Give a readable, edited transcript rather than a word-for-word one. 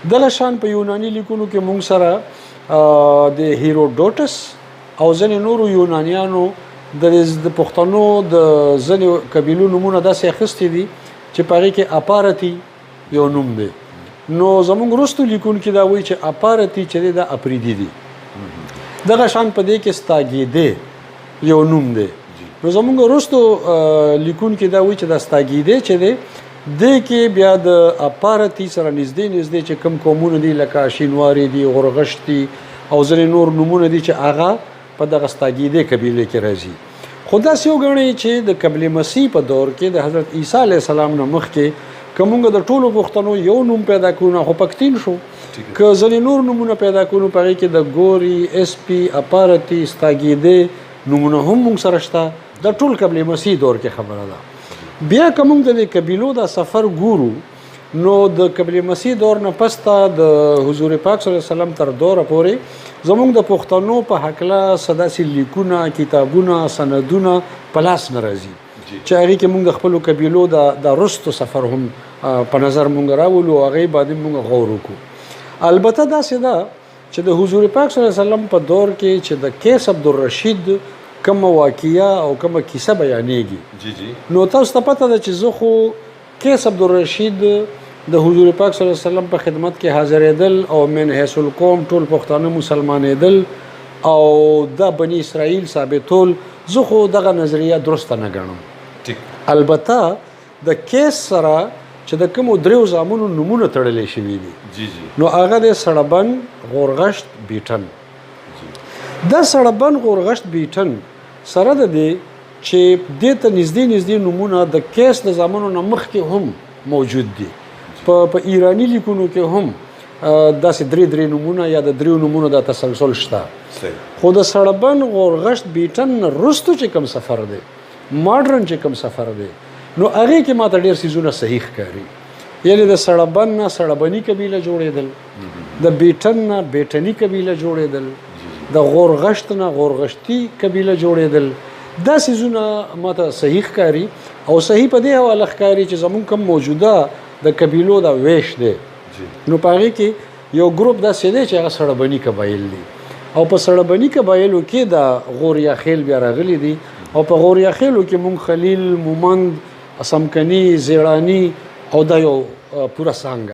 دغه شان په یوناني لیکونو کې موږ سره د هیروډوټس او ځینې نورو یونانیانو د پښتنو د ځینې قبیلو نومونه داسې اخیستي دي چې په هغې کې اپارتي یو نوم دی. نو زموږ وروستو لیکونکي دا وایي چې اپارتي چې دی دا اپریدي دي. دغه شان په دې کې ستاګیدې یو نوم دی. نو زموږ وروستو لیکونکي دا وایي چې دا ستاګیدې چې دی دې کې بیا د اپارتي سره نږدې چې کوم قومونه دي لکه شینواري دي، غورغشت دي او ځینې نور نومونه دي چې هغه په دغه ستاګیدې قبیلې کې راځي. خو داسې وګڼئ چې د قبل مسیح په دور کې د حضرت عیسی علیه السلام نه مخکې که موږ د ټولو پښتنو یو نوم پیدا کړو نو خو پښتین شو. که ځینې نور نومونه پیدا کړو په هغې کې د ګوري، اسپي، اپارتي، ستاګیدې نومونه هم موږ سره شته. دا ټول قبل مسیح دور کې خبره ده. بیا که موږ د قبیلو دا سفر ګورو نو د قبل مسیح دور نه پسته د حضور پاک صلی الله علیه وسلم تر دوره پورې زموږ د پښتنو په هکله څه داسې لیکونه، کتابونه، سندونه په لاس نه راځي چې هغې کې موږ د خپلو قبیلو د وروستو سفر هم په نظر موږ راولو او هغې باندې موږ غور وکړو. البته داسې ده چې د حضور پاک صلی الله علیه وسلم په دور کې چې د قیس عبدالرشید کومه واقعه او کومه کیسه بیانېږي نو تاسو ته پته ده چې زه خو قیس عبدالرشید د حضور پاک صلی الله علیه وسلم په خدمت کې حاضرېدل او من حیث القوم ټول پښتانه مسلمانېدل او د بني اسرائیل ثابتول زه خو دغه نظریه درسته نه ګڼم. البته د قیس سره چې د کومو دریو زامنو نومونه تړلی شوي دي نو هغه د سړبن، غورغشت، بیټن. دا سړبن، غورغشت، بیټن سره د دې چې دې ته نږدې نومونه د قیس د زامنو نه مخکې هم موجود دي. په ایرانی لیکونو کې هم داسې درې نومونه یا د دریو نومونو دا تسلسل شته. خو د سړبن، غورغشت، بیټن نه وروستو چې کوم سفر دی، ماډرن چې کوم سفر دی نو هغې کې ماته ډېر څیزونه صحیح ښکاري. یعنې د سړبن نه سړبني قبیله جوړېدل، د بیټن نه بیټني قبیله جوړېدل، د غورغشت نه غورغشتي قبیله جوړېدل. دا څیزونه ماته صحیح ښکاري او صحیح په دې حواله ښکاري چې زموږ کوم موجوده د قبیلو دا ویش دی نو په هغې کې یو ګروپ داسې دی چې هغه سړبني قبایل دي او په سړبني قبایلو کې د غوریا خیل بیا راغلي دي او په غوریا خیلو کې مونږ خلیل، مومند، سمکني، زیړاني او دا یو پوره څانګه